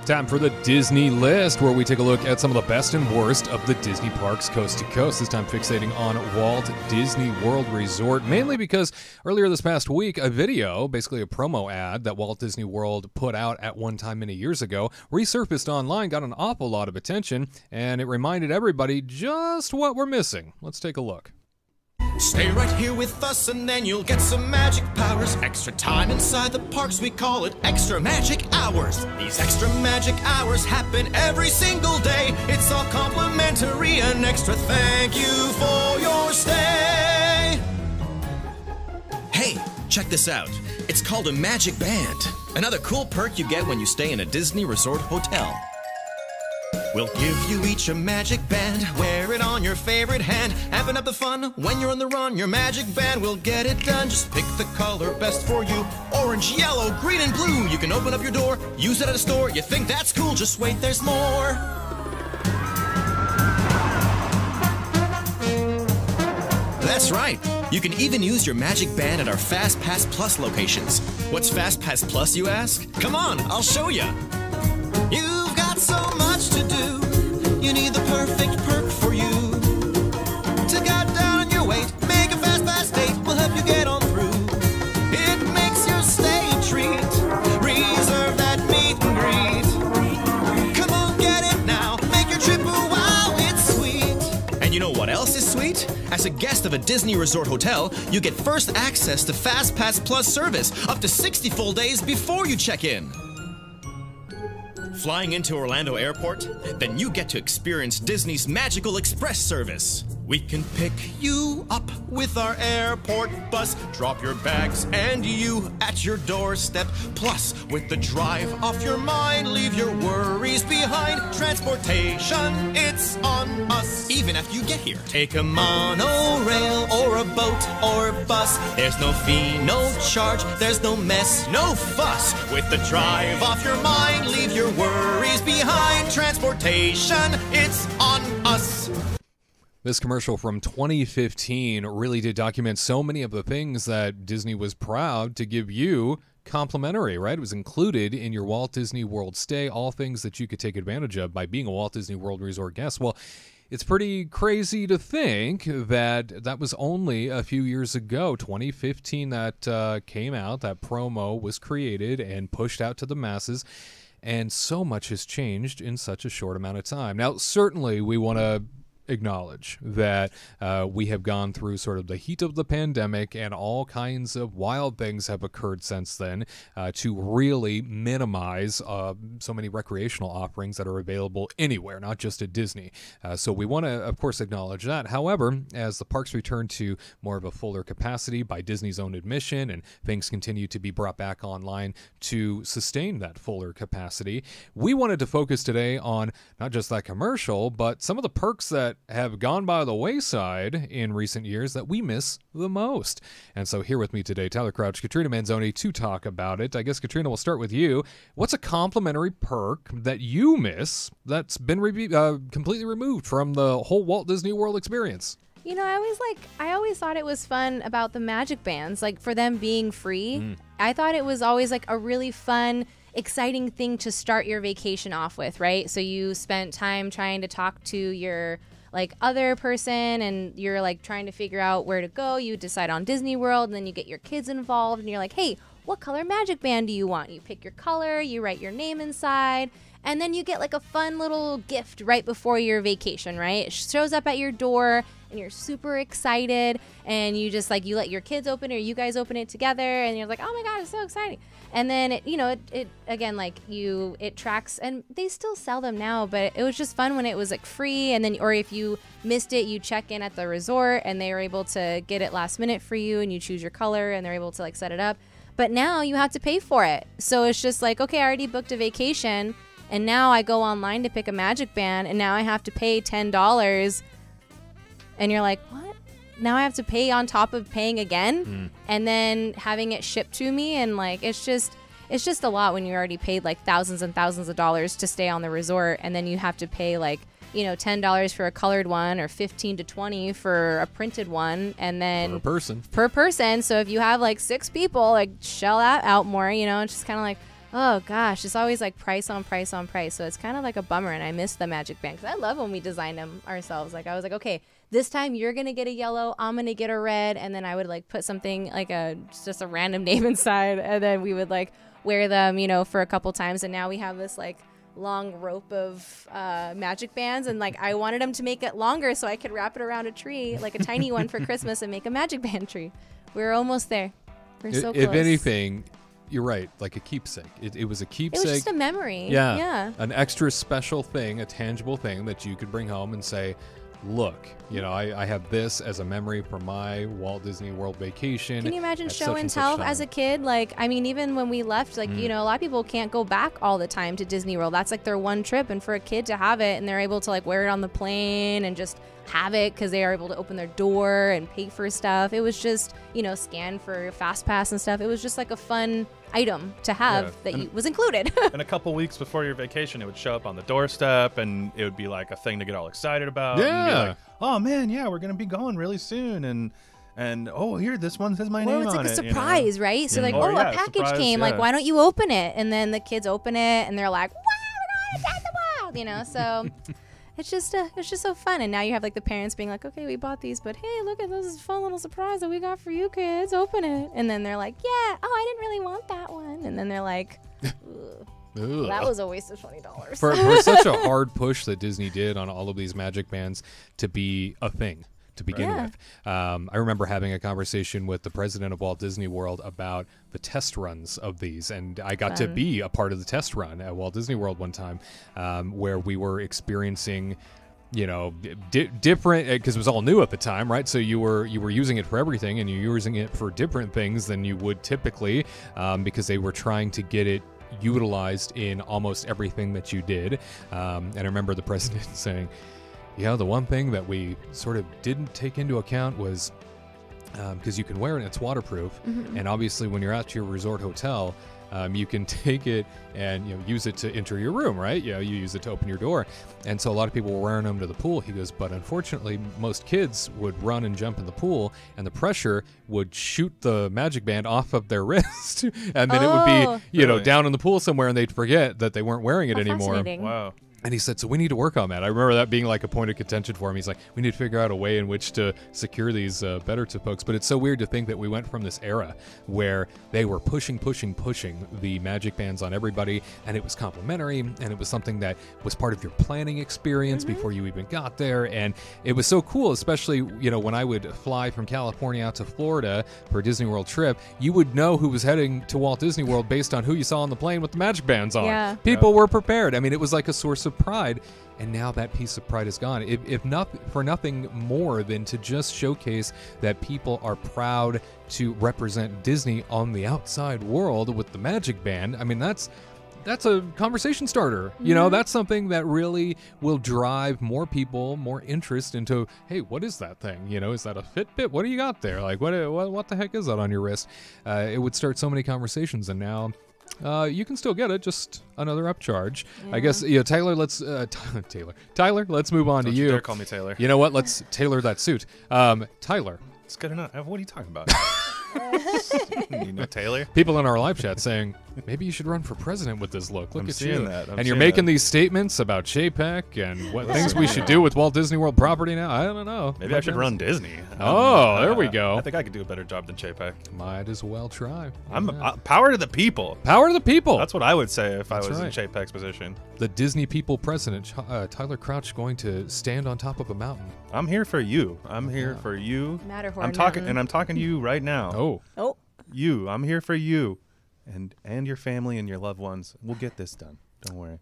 Time for the Disney List, where we take a look at some of the best and worst of the Disney parks coast to coast, this time fixating on Walt Disney World Resort, mainly because earlier this past week, a video, basically a promo ad that Walt Disney World put out at one time many years ago, resurfaced online, got an awful lot of attention, and it reminded everybody just what we're missing. Let's take a look. Stay right here with us and then you'll get some magic powers. Extra time inside the parks, we call it extra magic hours. These extra magic hours happen every single day. It's all complimentary, an extra thank you for your stay. Hey, check this out. It's called a magic band. Another cool perk you get when you stay in a Disney Resort hotel. We'll give you each a magic band, wear it on your favorite hand, amping up the fun when you're on the run. Your magic band will get it done. Just pick the color best for you. Orange, yellow, green, and blue. You can open up your door, use it at a store. You think that's cool, just wait, there's more. That's right. You can even use your magic band at our Fastpass Plus locations. What's Fastpass Plus, you ask? Come on, I'll show you. You've got so much to do. You need the perfect perk for you. To cut down on your wait, make a Fastpass date. We'll help you get on through. It makes your stay a treat. Reserve that meet and greet. Come on, get it now. Make your trip a wow, it's sweet. And you know what else is sweet? As a guest of a Disney Resort hotel, you get first access to Fastpass Plus service up to 60 full days before you check in. Flying into Orlando Airport? Then you get to experience Disney's Magical Express service. We can pick you up with our airport bus, drop your bags and you at your doorstep. Plus, with the drive off your mind, leave your worries behind. Transportation, it's on us, even after you get here. Take a monorail or a boat or bus. There's no fee, no charge, there's no mess, no fuss. With the drive off your mind, leave your worries behind. Transportation, it's on us. This commercial from 2015 really did document so many of the things that Disney was proud to give you complimentary, right? It was included in your Walt Disney World stay, all things that you could take advantage of by being a Walt Disney World Resort guest. Well, it's pretty crazy to think that that was only a few years ago, 2015, that came out, that promo was created and pushed out to the masses. And so much has changed in such a short amount of time. Now, certainly we want to acknowledge that we have gone through sort of the heat of the pandemic and all kinds of wild things have occurred since then to really minimize so many recreational offerings that are available anywhere, not just at Disney. So we want to, of course, acknowledge that. However, as the parks return to more of a fuller capacity by Disney's own admission and things continue to be brought back online to sustain that fuller capacity, we wanted to focus today on not just that commercial, but some of the perks that have gone by the wayside in recent years that we miss the most. And so here with me today, Tyler Crouch, Katrina Manzoni, to talk about it. I guess, Katrina, we'll start with you. What's a complimentary perk that you miss that's been completely removed from the whole Walt Disney World experience? You know, I always thought it was fun about the magic bands, like for them being free. I thought it was always like a really fun, exciting thing to start your vacation off with, right? So you spent time trying to talk to your other person and you're like trying to figure out where to go. You decide on Disney World and then you get your kids involved and you're like, hey, what color magic band do you want? You pick your color, you write your name inside, and then you get like a fun little gift right before your vacation, right? It shows up at your door and you're super excited and you just you let your kids open it or you guys open it together and you're like, oh my God, it's so exciting. And then it tracks, and they still sell them now, but it was just fun when it was like free. And then, or if you missed it, you check in at the resort and they were able to get it last minute for you and you choose your color and they're able to set it up. But now you have to pay for it. So it's just like, okay, I already booked a vacation and now I go online to pick a magic band and now I have to pay $10. And you're like, what? Now I have to pay on top of paying again and then having it shipped to me. And it's just a lot when you already paid thousands and thousands of dollars to stay on the resort. And then you have to pay $10 for a colored one or $15 to $20 for a printed one. And then per person. So if you have 6 people, shell that out more, it's just kind of Oh gosh, it's always like price on price on price. So it's kind of like a bummer, and I miss the Magic Band because I love when we designed them ourselves. Like I was like, okay, this time you're gonna get a yellow, I'm gonna get a red, and then I would like put something like just a random name inside, and then we would like wear them, for a couple times. And now we have this like long rope of Magic Bands, and like I wanted them to make it longer so I could wrap it around a tree, like a tiny one for Christmas, and make a Magic Band tree. We're almost there. We're so close. If anything, you're right, like a keepsake. It was a keepsake. It was just a memory. Yeah. An extra special thing, a tangible thing that you could bring home and say, look, I have this as a memory from my Walt Disney World vacation. Can you imagine show and tell as a kid? Like, I mean, even when we left, like, a lot of people can't go back all the time to Disney World. That's like their one trip. And for a kid to have it and they're able to like wear it on the plane and just have it because they are able to open their door and pay for stuff. It was just, scan for Fastpass and stuff. It was just like a fun item to have was included. And a couple weeks before your vacation, it would show up on the doorstep, and it would be like a thing to get all excited about. Yeah. And be like, oh man, yeah, we're gonna be going really soon, and oh, here, this one says my name on it. Well, it's like a surprise, right? So like, a package surprise, came. Like, why don't you open it? And then the kids open it, and they're like, wow, we're going to Disney World, So it's just so fun. And now you have like the parents being like, okay, we bought these, but hey, look at this fun little surprise that we got for you kids. Open it. And then they're like, yeah, oh, I didn't really want that one. And then they're like, well, that was a waste of $20. For such a hard push that Disney did on all of these Magic Bands to be a thing to begin with. I remember having a conversation with the president of Walt Disney World about the test runs of these, and I got to be a part of the test run at Walt Disney World one time, where we were experiencing different, because it was all new at the time, right? So you were using it for everything, and you're using it for different things than you would typically, because they were trying to get it utilized in almost everything that you did. And I remember the president saying, the one thing that we sort of didn't take into account was because you can wear it and it's waterproof, and obviously when you're at your resort hotel, you can take it and use it to enter your room, right? You use it to open your door, and so a lot of people were wearing them to the pool. He goes, but unfortunately, most kids would run and jump in the pool, and the pressure would shoot the Magic Band off of their wrist, and then it would be really? down in the pool somewhere, and they'd forget that they weren't wearing it anymore. Wow. And he said, so we need to work on that. I remember that being like a point of contention for him. He's like, we need to figure out a way in which to secure these better to folks. But it's so weird to think that we went from this era where they were pushing the Magic Bands on everybody, and it was complimentary, and it was something that was part of your planning experience before you even got there. And it was so cool, especially, when I would fly from California out to Florida for a Disney World trip, you would know who was heading to Walt Disney World based on who you saw on the plane with the Magic Bands on. Yeah. People were prepared. I mean, it was like a source of pride, and now that piece of pride is gone. If not for nothing more than to just showcase that people are proud to represent Disney on the outside world with the Magic Band. I mean, that's a conversation starter. That's something that really will drive more people, more interest into, hey, what is that thing? Is that a Fitbit? What do you got there? Like, what the heck is that on your wrist? It would start so many conversations, and now you can still get it, just another upcharge. I guess, Tyler, let's move on to you. Don't dare call me Taylor. You know what? Let's tailor that suit. Tyler. It's good enough. What are you talking about? Taylor? People in our live chat saying, maybe you should run for president with this look. Look I'm at seeing you. that. And you're making these statements about JPEG and what things we should do with Walt Disney World property now. I don't know. Maybe I should run Disney. Oh, there we go. I think I could do a better job than JPEG. Might as well try. I'm power to the people. Power to the people. That's what I would say if I was right. in JPEG's position. The Disney people president, Tyler Crouch, going to stand on top of a mountain. I'm here for you. I'm here for you. Matterhorn I'm talking, Mountain. and I'm talking to you right now. Oh. You. I'm here for you, and your family and your loved ones. We'll get this done. Don't worry.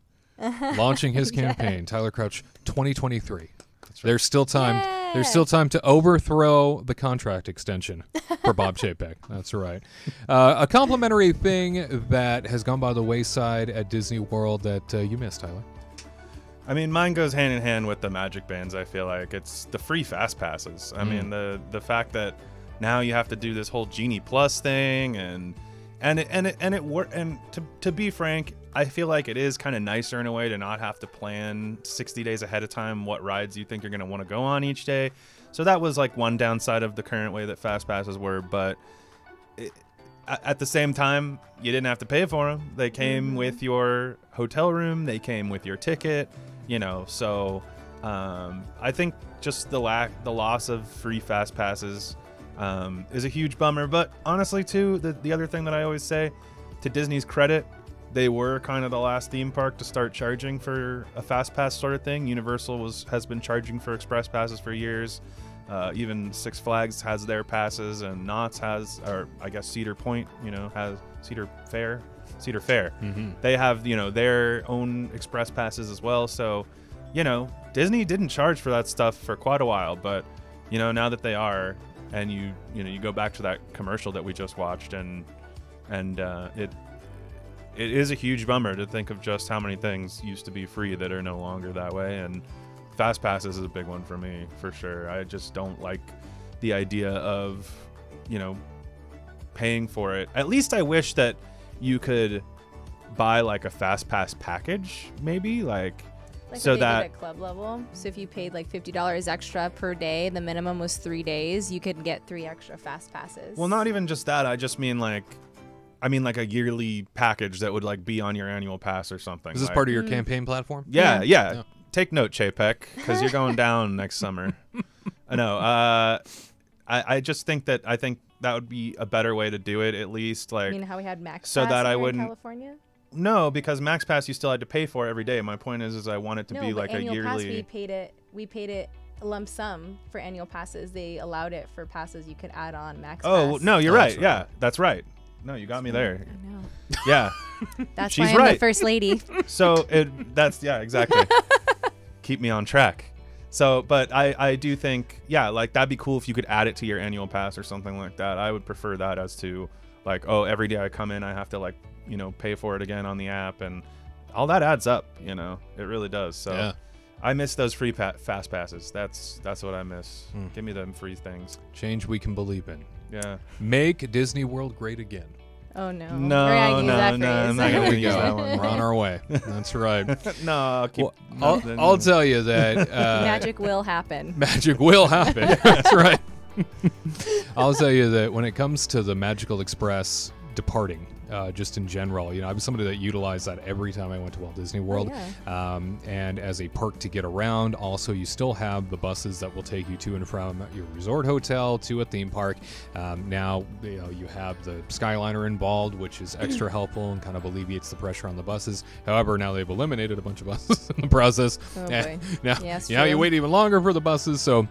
Launching his campaign, Tyler Crouch, 2023. That's right. There's still time. Yay! There's still time to overthrow the contract extension for Bob Chapek. That's right. A complimentary thing that has gone by the wayside at Disney World that you missed, Tyler. I mean, mine goes hand in hand with the Magic Bands. I feel like it's the free fast passes. I mean, the fact that now you have to do this whole Genie Plus thing, and to be frank, I feel like it is kind of nicer in a way to not have to plan 60 days ahead of time what rides you think you're going to want to go on each day. So that was like one downside of the current way that fast passes were, but at the same time, you didn't have to pay for them. They came with your hotel room. They came with your ticket. You know, so I think just the loss of free fast passes is a huge bummer. But honestly, too, the other thing that I always say, to Disney's credit, they were kind of the last theme park to start charging for a fast pass sort of thing. Universal has been charging for express passes for years. Even Six Flags has their passes, and Knott's has, or I guess Cedar Point, you know, has Cedar Fair. They have, you know, their own express passes as well. So, you know, Disney didn't charge for that stuff for quite a while, but, you know, now that they are, and you go back to that commercial that we just watched, and it is a huge bummer to think of just how many things used to be free that are no longer that way. And fast passes is a big one for me, for sure. I just don't like the idea of, you know, paying for it. At least I wish that you could buy like a fast pass package, maybe, like so what they that did at club level. So if you paid like $50 extra per day, the minimum was 3 days, you could get 3 extra fast passes. Well, not even just that. I just mean like a yearly package that would like be on your annual pass or something. Is this part of your campaign platform? Yeah. Take note, Chapek, because you're going down next summer. I know. I just think that would be a better way to do it, at least. Like, you mean how we had Max so Pass that I here wouldn't. in California? No, because Max Pass you still had to pay for every day. My point is I want it to be like a annual yearly. Pass, we paid it a lump sum for annual passes. They allowed it for passes you could add on Max Pass. Oh no, you're right. That's right. Yeah, that's right. No, you got me there. I know. Yeah. That's She's why I'm right. the first lady. So exactly. Keep me on track. So, but I do think, yeah, like that'd be cool if you could add it to your annual pass or something like that. I would prefer that as to like, oh, every day I come in, I have to like, you know, pay for it again on the app, and all that adds up, you know, it really does. So Yeah. I miss those free fast passes. That's what I miss. Give me them free things. Change we can believe in. Yeah. Make Disney World great again. Oh no. No, We're gonna use no, that no, phrase. I'm not There gonna we use go. that one. We're on our way. That's right. No, I'll keep. Well, I'll tell you that Magic will happen. magic will happen. That's right. I'll tell you that when it comes to the Magical Express departing, just in general, you know, I was somebody that utilized that every time I went to Walt Disney World. And as a perk to get around, also you still have the buses that will take you to and from your resort hotel to a theme park. Now, you know, you have the Skyliner involved, which is extra helpful and kind of alleviates the pressure on the buses. However, now they've eliminated a bunch of buses in the process. Oh boy. Now, Yes, now you true. wait even longer for the buses, so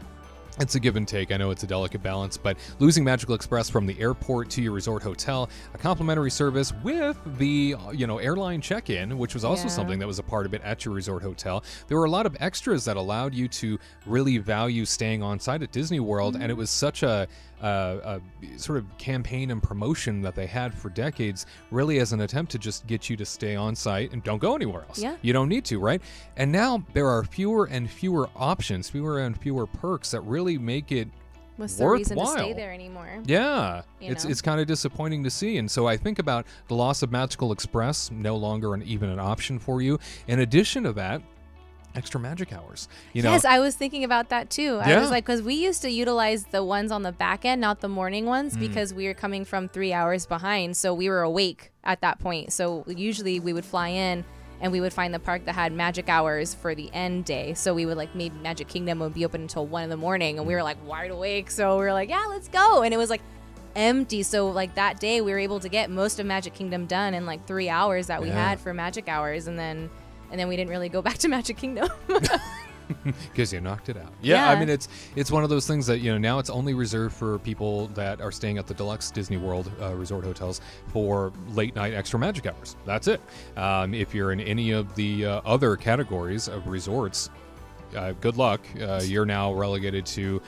it's a give and take. I know it's a delicate balance, but losing Magical Express from the airport to your resort hotel, a complimentary service with the, you know, airline check-in, which was also Yeah. something that was a part of it at your resort hotel. There were a lot of extras that allowed you to really value staying on site at Disney World, and it was such a sort of campaign and promotion that they had for decades, really as an attempt to just get you to stay on site and don't go anywhere else. Yeah. You don't need to, right? And now there are fewer and fewer options, fewer and fewer perks that really make it What's the reason to stay worthwhile. there anymore? Yeah, You it's know? kind of disappointing to see. And so I think about the loss of Magical Express, no longer even an option for you. In addition to that, extra magic hours. You know, Yes, I was thinking about that too. I Yeah. was like, because we used to utilize the ones on the back end, not the morning Mm. ones, because we were coming from 3 hours behind. So we were awake at that point. So usually we would fly in and we would find the park that had magic hours for the end day. So we would like, maybe Magic Kingdom would be open until 1 a.m. and we were like wide awake. So we were like, yeah, let's go. And it was like empty. So like that day we were able to get most of Magic Kingdom done in like 3 hours that we Yeah. had for magic hours. And then we didn't really go back to Magic Kingdom. because you knocked it out. Yeah, I Yeah. mean it's one of those things that, you know, now it's only reserved for people that are staying at the deluxe Disney World resort hotels for late night extra magic hours. That's it. If you're in any of the other categories of resorts, good luck. You're now relegated to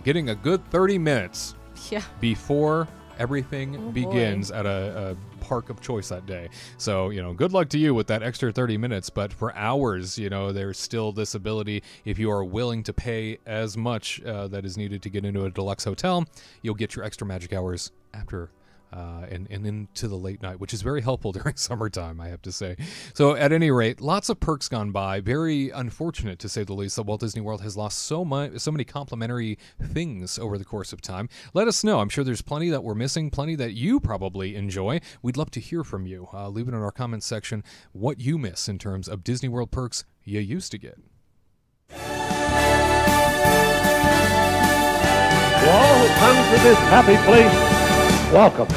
getting a good 30 minutes Yeah. before everything Oh, boy. begins at a park of choice that day. So, you know, good luck to you with that extra 30 minutes. But for hours, you know, there's still this ability, if you are willing to pay as much that is needed to get into a deluxe hotel, you'll get your extra magic hours after and into the late night, which is very helpful during summertime, I have to say. So at any rate, lots of perks gone by. Very unfortunate, to say the least, that Walt Disney World has lost so many complimentary things over the course of time. Let us know. I'm sure there's plenty that we're missing, plenty that you probably enjoy. We'd love to hear from you. Leave it in our comments section what you miss in terms of Disney World perks you used to get. To all who come to this happy place, welcome.